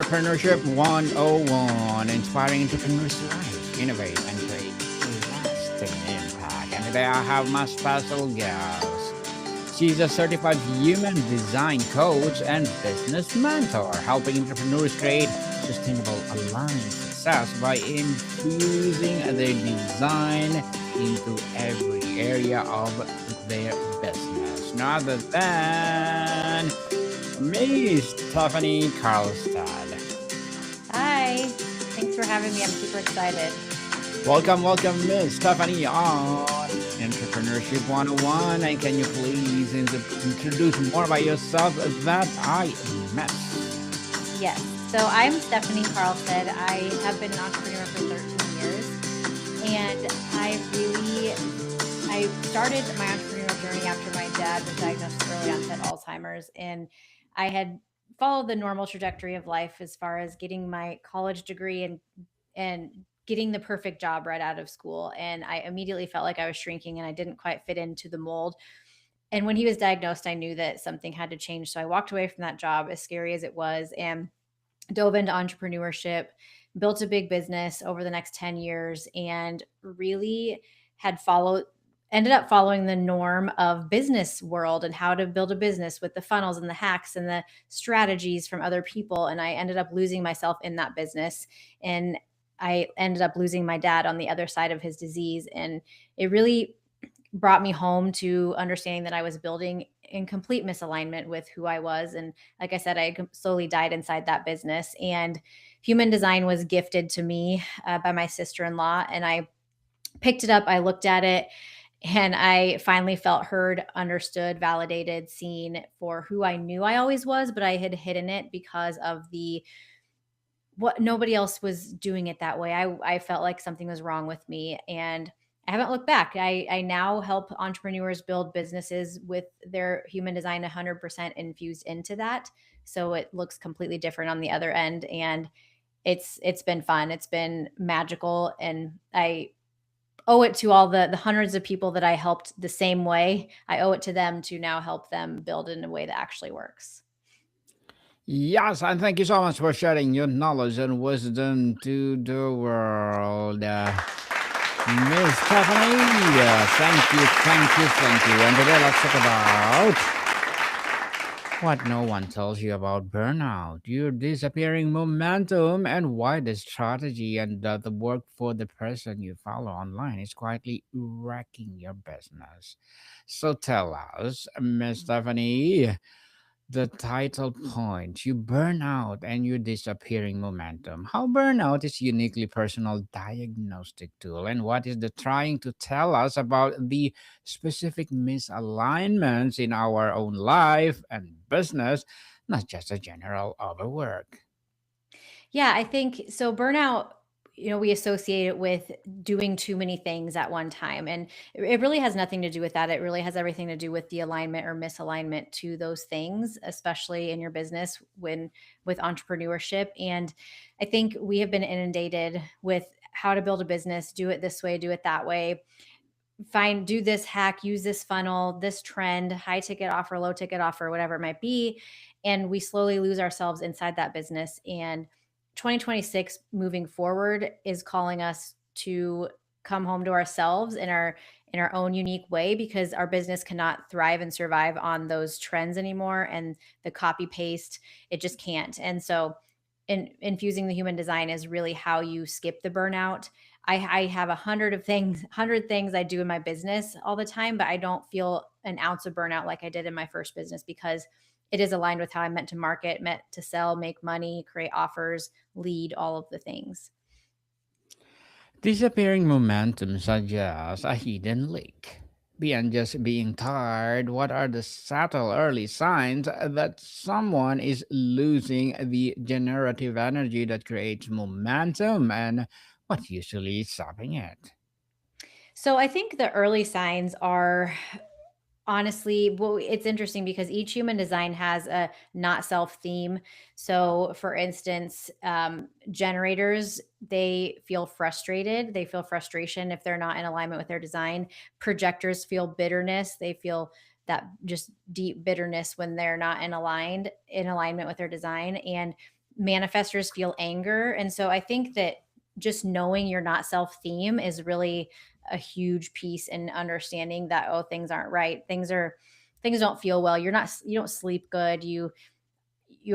Entrepreneurship 101, inspiring entrepreneurs to life, innovate, and create lasting impact. And today I have my special guest. She's a certified human design coach and business mentor, helping entrepreneurs create sustainable, aligned success by infusing their design into every area of their business. None other than Miss Stefanie Carlstedt. Hi. Thanks for having me. I'm super excited. Welcome, Miss Stephanie on Entrepreneurship 101. And can you please introduce more about yourself that I missed? Yes. So I'm Stefanie Carlstedt. I have been an entrepreneur for 13 years. And I started my entrepreneurial journey after my dad was diagnosed with early onset Alzheimer's. And I had followed the normal trajectory of life as far as getting my college degree and getting the perfect job right out of school. And I immediately felt like I was shrinking and I didn't quite fit into the mold. And when he was diagnosed, I knew that something had to change. So I walked away from that job, as scary as it was, and dove into entrepreneurship, built a big business over the next 10 years, and really had followed ended up following the norm of business world and how to build a business with the funnels and the hacks and the strategies from other people. And I ended up losing myself in that business. And I ended up losing my dad on the other side of his disease. And it really brought me home to understanding that I was building in complete misalignment with who I was. And like I said, I slowly died inside that business. And human design was gifted to me by my sister in law. And I picked it up, I looked at it, and I finally felt heard, understood, validated, seen for who I knew I always was, but I had hidden it because of the what nobody else was doing it that way. I felt like something was wrong with me, and I haven't looked back. I now help entrepreneurs build businesses with their human design 100% infused into that. So it looks completely different on the other end. And it's been fun. It's been magical. And I owe it to all the hundreds of people that I helped the same way. I owe it to them to now help them build in a way that actually works. Yes, and thank you so much for sharing your knowledge and wisdom to the world. Miss Stephanie, thank you. And today let's talk about what no one tells you about burnout, your disappearing momentum, and why the strategy and the work for the person you follow online is quietly wrecking your business. So tell us, Miss Stephanie, the title point, you burn out and your disappearing momentum. How burnout is uniquely personal diagnostic tool, and what is the trying to tell us about the specific misalignments in our own life and business, not just a general overwork. Yeah, I think so. Burnout, we associate it with doing too many things at one time. And it really has nothing to do with that. It really has everything to do with the alignment or misalignment to those things, especially in your business when with entrepreneurship. And I think we have been inundated with how to build a business, do it this way, do it that way, do this hack, use this funnel, this trend, high ticket offer, low ticket offer, whatever it might be. And we slowly lose ourselves inside that business. And 2026 moving forward is calling us to come home to ourselves in our own unique way, because our business cannot thrive and survive on those trends anymore, and the copy paste, it just can't. And so infusing the human design is really how you skip the burnout. I have 100 things I do in my business all the time, but I don't feel an ounce of burnout like I did in my first business, because it is aligned with how I'm meant to market, meant to sell, make money, create offers, lead, all of the things. Disappearing momentum suggests a hidden leak. Beyond just being tired, what are the subtle early signs that someone is losing the generative energy that creates momentum, and what usually is stopping it? So I think the early signs are, honestly, well, it's interesting because each human design has a not self theme. So, for instance, generators, they feel frustrated. They feel frustration if they're not in alignment with their design. Projectors feel bitterness. They feel that just deep bitterness when they're not in alignment with their design. And manifestors feel anger. And so I think that just knowing you're not self theme is really a huge piece in understanding that, oh, things aren't right. Things don't feel well. You don't sleep good. You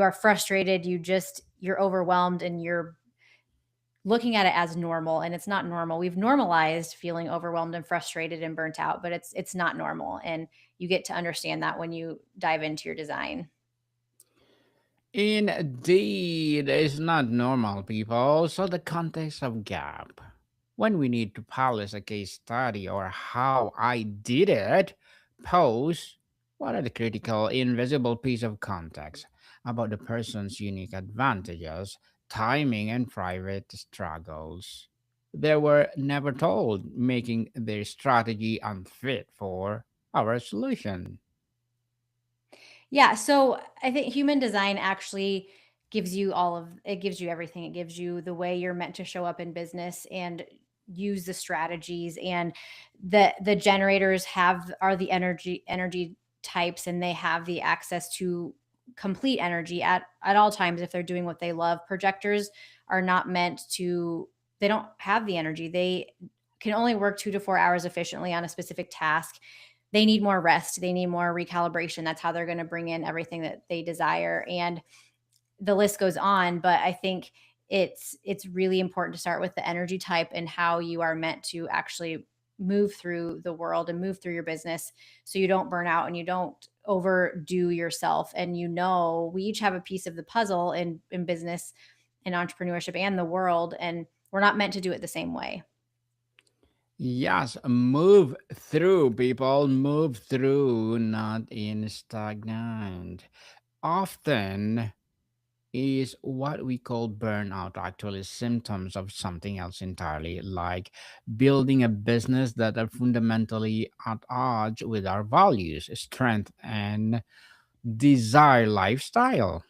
are frustrated. You're overwhelmed and you're looking at it as normal, and it's not normal. We've normalized feeling overwhelmed and frustrated and burnt out, but it's not normal. And you get to understand that when you dive into your design. Indeed, it's not normal, people. So the context of gap. When we need to polish a case study or how I did it, pose what are the critical, invisible piece of context about the person's unique advantages, timing, and private struggles. They were never told, making their strategy unfit for our solution. Yeah, so I think human design actually gives you everything. It gives you the way you're meant to show up in business and use the strategies. And the generators have are the energy types, and they have the access to complete energy at all times if they're doing what they love. Projectors are not meant to they don't have the energy. They can only work 2 to 4 hours efficiently on a specific task. They need more rest, they need more recalibration. That's how they're going to bring in everything that they desire. And the list goes on, but I think it's really important to start with the energy type and how you are meant to actually move through the world and move through your business, so you don't burn out and you don't overdo yourself. And we each have a piece of the puzzle in business and entrepreneurship and the world, and we're not meant to do it the same way. Yes, move through, people. Move through, not in stagnant. Often is what we call burnout actually symptoms of something else entirely, like building a business that are fundamentally at odds with our values, strength, and desired lifestyle.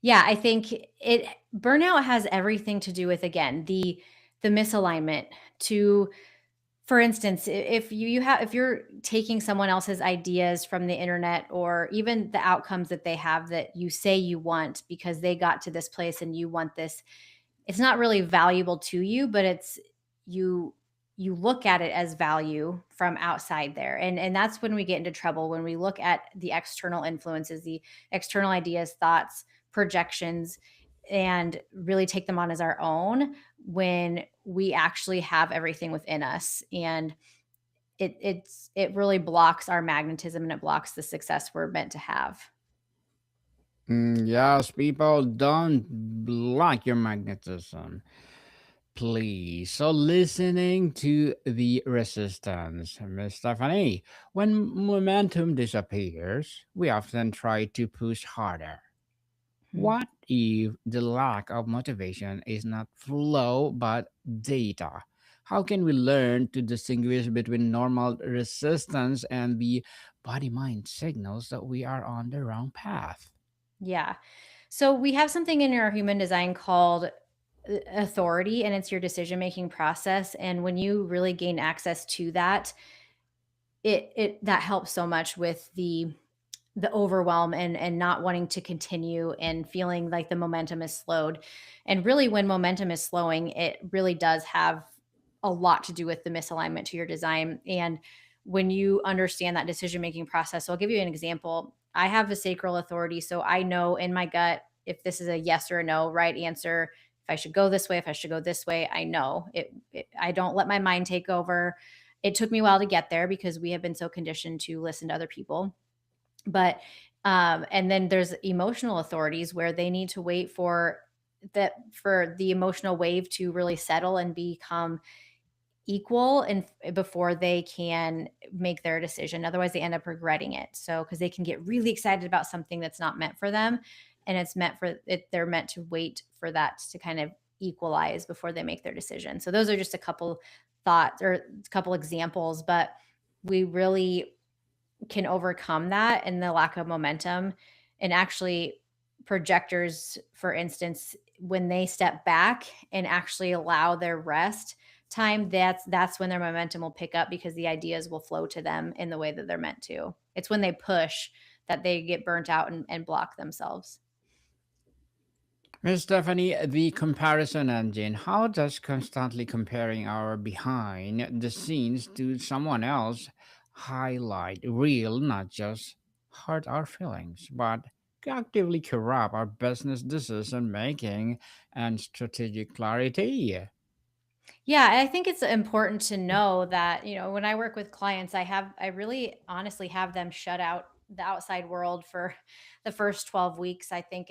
Yeah, I think it burnout has everything to do with, again, the misalignment. To For instance, if you're taking someone else's ideas from the internet, or even the outcomes that they have that you say you want because they got to this place and you want this, it's not really valuable to you, but you you look at it as value from outside there. And that's when we get into trouble, when we look at the external influences, the external ideas, thoughts, projections, and really take them on as our own, when we actually have everything within us. And it really blocks our magnetism, and it blocks the success we're meant to have. Yes, people, don't block your magnetism, please. So, listening to the resistance, Miss Stephanie, when momentum disappears, we often try to push harder. Hmm. What if the lack of motivation is not flow but data? How can we learn to distinguish between normal resistance and the body mind signals that we are on the wrong path? Yeah. So we have something in our human design called authority, and it's your decision making process. And when you really gain access to that, it that helps so much with the overwhelm and not wanting to continue and feeling like the momentum is slowed. And really, when momentum is slowing, it really does have a lot to do with the misalignment to your design. And when you understand that decision making process, so I'll give you an example. I have a sacral authority, so I know in my gut if this is a yes or a no, right answer. If I should go this way, if I should go this way, I know it. I don't let my mind take over. It took me a while to get there because we have been so conditioned to listen to other people. But and then there's emotional authorities where they need to wait for the emotional wave to really settle and become equal, and before they can make their decision. Otherwise they end up regretting it. So because they can get really excited about something that's not meant for them, and it's meant for it, they're meant to wait for that to kind of equalize before they make their decision. So those are just a couple thoughts or a couple examples, but we really can overcome that and the lack of momentum. And actually, projectors, for instance, when they step back and actually allow their rest time, that's when their momentum will pick up, because the ideas will flow to them in the way that they're meant to. It's when they push that they get burnt out and block themselves. Miss Stephanie, the comparison engine, how does constantly comparing our behind the scenes to someone else highlight real, not just hurt our feelings, but actively corrupt our business decision making and strategic clarity? Yeah, I think it's important to know that, when I work with clients, I really honestly have them shut out the outside world for the first 12 weeks. I think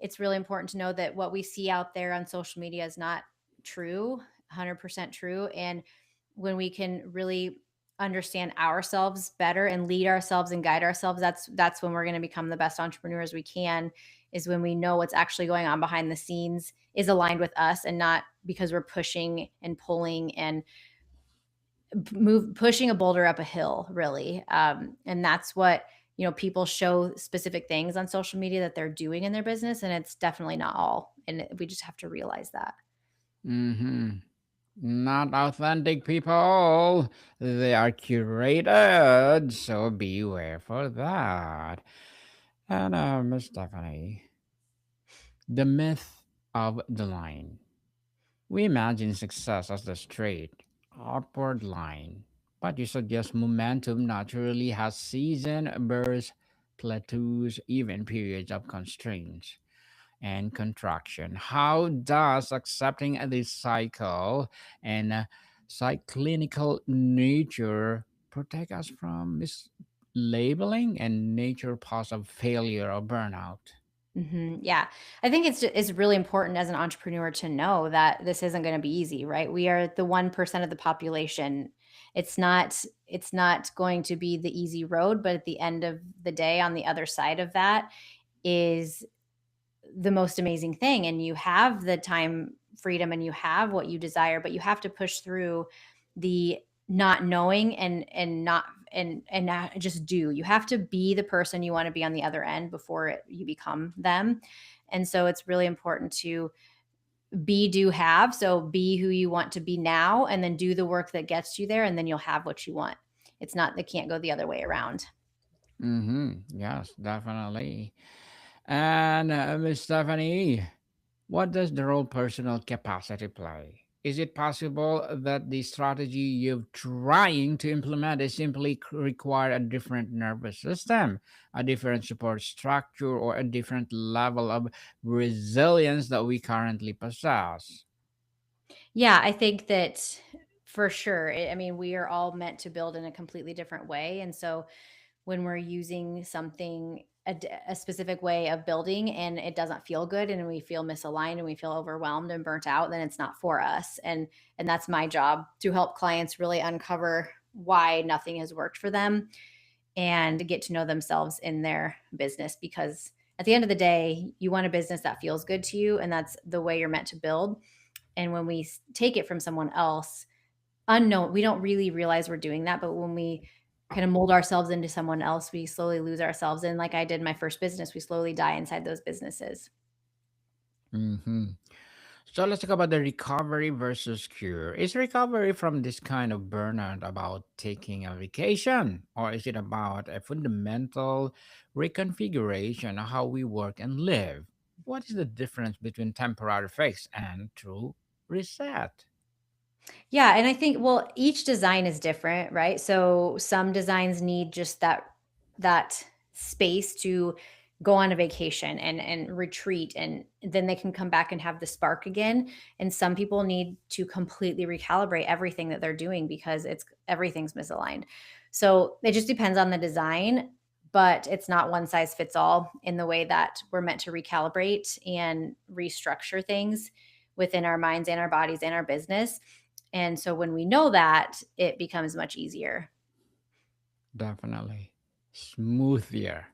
it's really important to know that what we see out there on social media is not true, 100% true. And when we can really understand ourselves better and lead ourselves and guide ourselves, that's when we're going to become the best entrepreneurs we can, is when we know what's actually going on behind the scenes is aligned with us, and not because we're pushing and pulling and pushing a boulder up a hill, really. And that's what, people show specific things on social media that they're doing in their business, and it's definitely not all, and we just have to realize that. Mm-hmm. Not authentic people. They are curated, so beware for that. And Miss Stephanie, the myth of the line. We imagine success as the straight, upward line, but you suggest momentum naturally has season, bursts, plateaus, even periods of constraints and contraction. How does accepting this cycle and cyclinical nature protect us from mislabeling and nature pause of failure or burnout? Yeah, I think it's really important as an entrepreneur to know that this isn't going to be easy, right? We are the 1% of the population. It's not going to be the easy road, but at the end of the day, on the other side of that is the most amazing thing, and you have the time freedom and you have what you desire, but you have to push through the not knowing, and not and not just do. You have to be the person you want to be on the other end before you become them. And so it's really important to be, do, have. So be who you want to be now, and then do the work that gets you there, and then you'll have what you want. It can't go the other way around. Mm-hmm. Yes, definitely. And Miss Stephanie, what does the role personal capacity play? Is it possible that the strategy you're trying to implement is simply require a different nervous system, a different support structure, or a different level of resilience that we currently possess? Yeah, I think that for sure. I mean, we are all meant to build in a completely different way. And so when we're using something, a specific way of building, and it doesn't feel good, and we feel misaligned and we feel overwhelmed and burnt out, then it's not for us. And that's my job, to help clients really uncover why nothing has worked for them and get to know themselves in their business. Because at the end of the day, you want a business that feels good to you, and that's the way you're meant to build. And when we take it from someone else, unknown, we don't really realize we're doing that, but when we kind of mold ourselves into someone else, we slowly lose ourselves. And like I did my first business, we slowly die inside those businesses. Mm-hmm. So let's talk about the recovery versus cure. Is recovery from this kind of burnout about taking a vacation, or is it about a fundamental reconfiguration of how we work and live? What is the difference between temporary fix and true reset? Yeah, and I think, well, each design is different, right? So some designs need just that space to go on a vacation and retreat, and then they can come back and have the spark again. And some people need to completely recalibrate everything that they're doing because it's everything's misaligned. So it just depends on the design, but it's not one size fits all in the way that we're meant to recalibrate and restructure things within our minds and our bodies and our business. And so when we know that, it becomes much easier. Definitely. Smoother.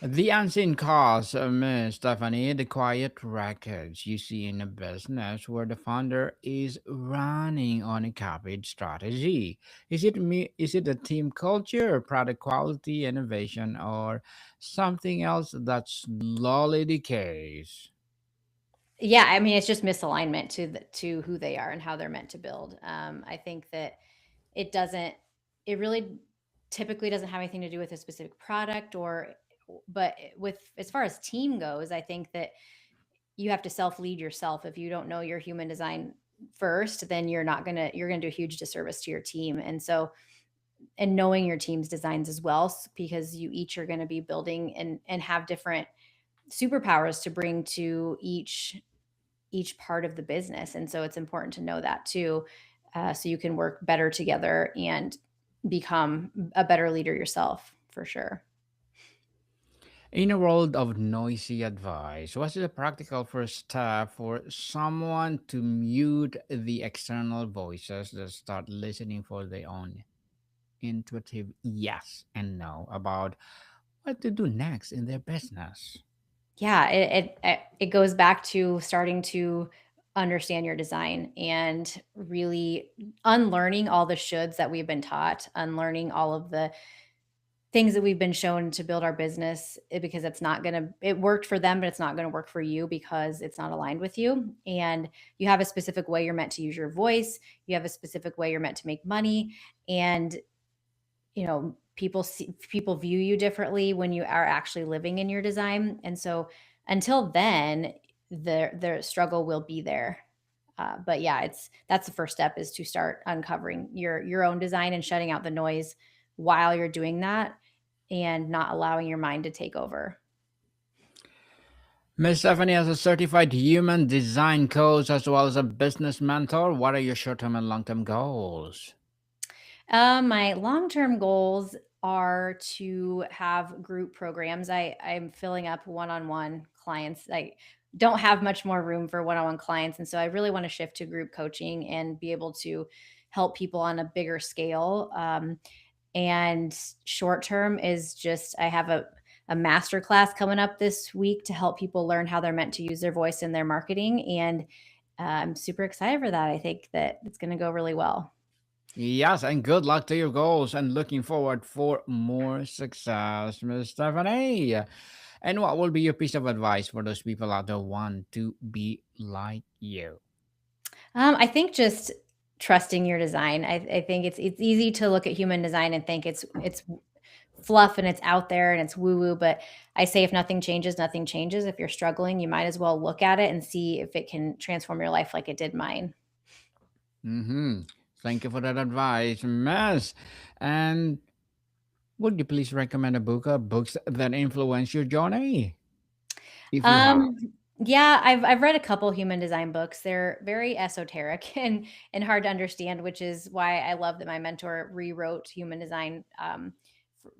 The unseen cost, Miss Stephanie, the quiet wreckage you see in a business where the founder is running on a copied strategy. Is it a team culture, product quality, innovation, or something else that slowly decays? Yeah, I mean, it's just misalignment to who they are and how they're meant to build. I think that it doesn't. It really typically doesn't have anything to do with a specific product, but with, as far as team goes, I think that you have to self lead yourself. If you don't know your human design first, then you're gonna do a huge disservice to your team. And so, and knowing your team's designs as well, because you each are going to be building and have different superpowers to bring to each part of the business. And so it's important to know that too, so you can work better together and become a better leader yourself, for sure. In a world of noisy advice, what's the practical first step for someone to mute the external voices that start listening for their own intuitive yes and no about what to do next in their business? Yeah, it goes back to starting to understand your design and really unlearning all the shoulds that we've been taught, unlearning all of the things that we've been shown to build our business, because it worked for them, but it's not gonna work for you because it's not aligned with you. And you have a specific way you're meant to use your voice. You have a specific way you're meant to make money. And people view you differently when you are actually living in your design. And so until then, the struggle will be there. But yeah, it's that's the first step, is to start uncovering your own design and shutting out the noise while you're doing that, and not allowing your mind to take over. Miss Stephanie, as a certified human design coach as well as a business mentor, what are your short term and long term goals? My long-term goals are to have group programs. I'm filling up one-on-one clients. I don't have much more room for one-on-one clients, and so I really want to shift to group coaching and be able to help people on a bigger scale. And short term is just, I have a master class coming up this week to help people learn how they're meant to use their voice in their marketing, and I'm super excited for that. I think that it's going to go really well. Yes, and good luck to your goals and looking forward for more success, Miss Stephanie. And what will be your piece of advice for those people out there who want to be like you? I think just trusting your design. I think it's easy to look at human design and think it's fluff and it's out there and it's woo woo. But I say, if nothing changes, nothing changes. If you're struggling, you might as well look at it and see if it can transform your life like it did mine. Mm-hmm. Thank you for that advice, Miss. And would you please recommend a book or books that influence your journey, if you have? Um, yeah, I've read a couple human design books. They're very esoteric and hard to understand, which is why I love that my mentor rewrote human design,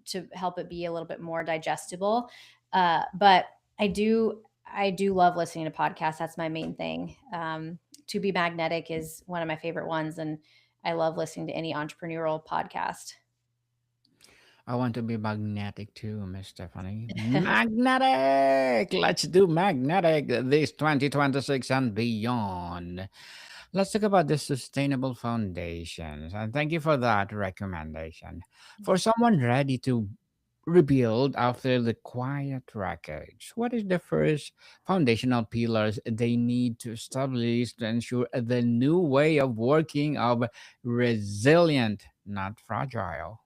to help it be a little bit more digestible. But I do love listening to podcasts. That's my main thing. To Be Magnetic is one of my favorite ones, and I love listening to any entrepreneurial podcast. I want to be magnetic too, Miss Stephanie. Magnetic! Let's do magnetic this 2026 and beyond. Let's talk about the sustainable foundations. And thank you for that recommendation. For someone ready to rebuild after the quiet wreckage, what is the first foundational pillars they need to establish to ensure the new way of working of resilient, not fragile?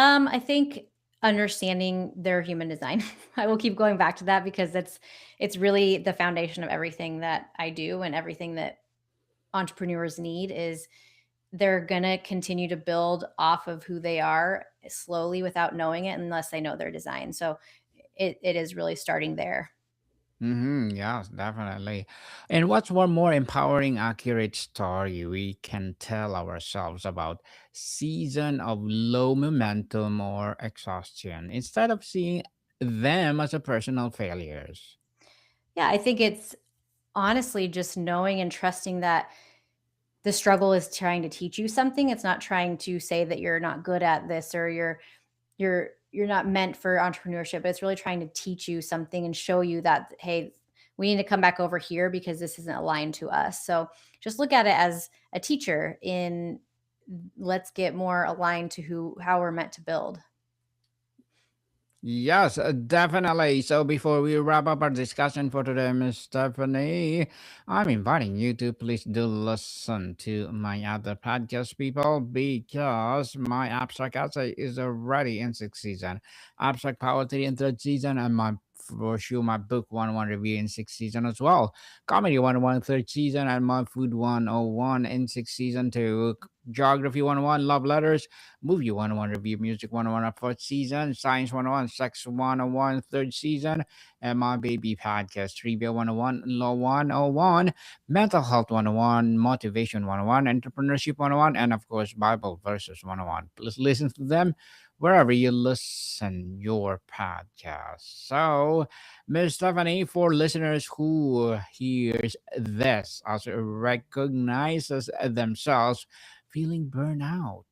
I think understanding their human design. I will keep going back to that because it's really the foundation of everything that I do, and everything that entrepreneurs need is they're going to continue to build off of who they are slowly without knowing it, unless they know their design. So it is really starting there. Mm-hmm, yes, definitely. And what's one more empowering, accurate story we can tell ourselves about season of low momentum or exhaustion instead of seeing them as a personal failures? Yeah, I think it's honestly just knowing and trusting that the struggle is trying to teach you something. It's not trying to say that you're not good at this, or you're not meant for entrepreneurship. It's really trying to teach you something and show you that, hey, we need to come back over here because this isn't aligned to us. So just look at it as a teacher in, let's get more aligned to who how we're meant to build. Yes, definitely. So before we wrap up our discussion for today, Miss Stephanie, I'm inviting you to please do listen to my other podcast, people, because my abstract essay is already in sixth season. Abstract poetry in third season, and my for sure my book 101 review in sixth season as well. Comedy 101 third season, and my food 101 in sixth season too. Geography 101, love letters, movie 101 review, music 101 fourth season, science 101, sex 101 third season, and my baby podcast trivia 101, law 101, mental health 101, motivation 101, entrepreneurship 101, and of course Bible verses 101. Please listen to them wherever you listen your podcast. So, Miss Stephanie, for listeners who hears this also recognizes themselves feeling burnout,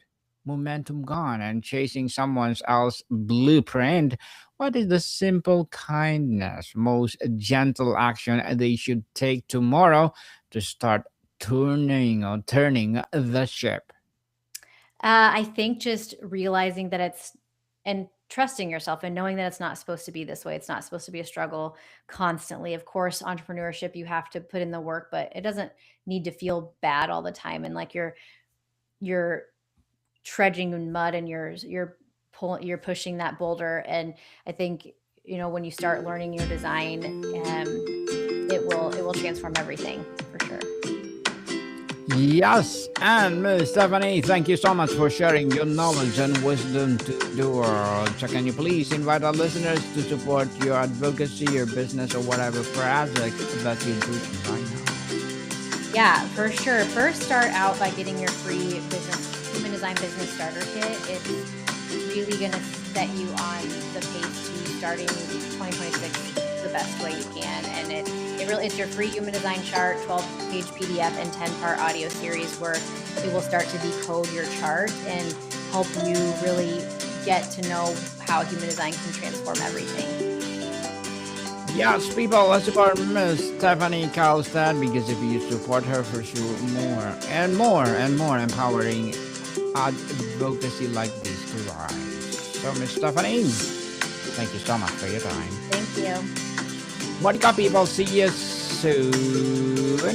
momentum gone, and chasing someone else's blueprint, what is the simple kindness, most gentle action they should take tomorrow to start turning the ship? I think just realizing that it's and trusting yourself and knowing that it's not supposed to be this way. It's not supposed to be a struggle constantly. Of course, entrepreneurship, you have to put in the work, but it doesn't need to feel bad all the time. And like you're trudging in mud and you're pushing that boulder. And I think when you start learning your design, it will transform everything for sure. Yes, and Miss Stephanie, thank you so much for sharing your knowledge and wisdom to the world. So can you please invite our listeners to support your advocacy, your business, or whatever project that you're doing right now? Yeah, for sure. First, start out by getting your free human design business starter kit. It's really going to set you on the pace to starting 2026 the best way you can. And it's your free human design chart, 12-page PDF, and 10-part audio series where it will start to decode your chart and help you really get to know how human design can transform everything. Yes, people, let's support Miss Stefanie Carlstedt, because if you support her, for sure, more and more and more empowering advocacy like this to rise. So, Miss Stefanie, thank you so much for your time. Thank you. What up, people? See you soon.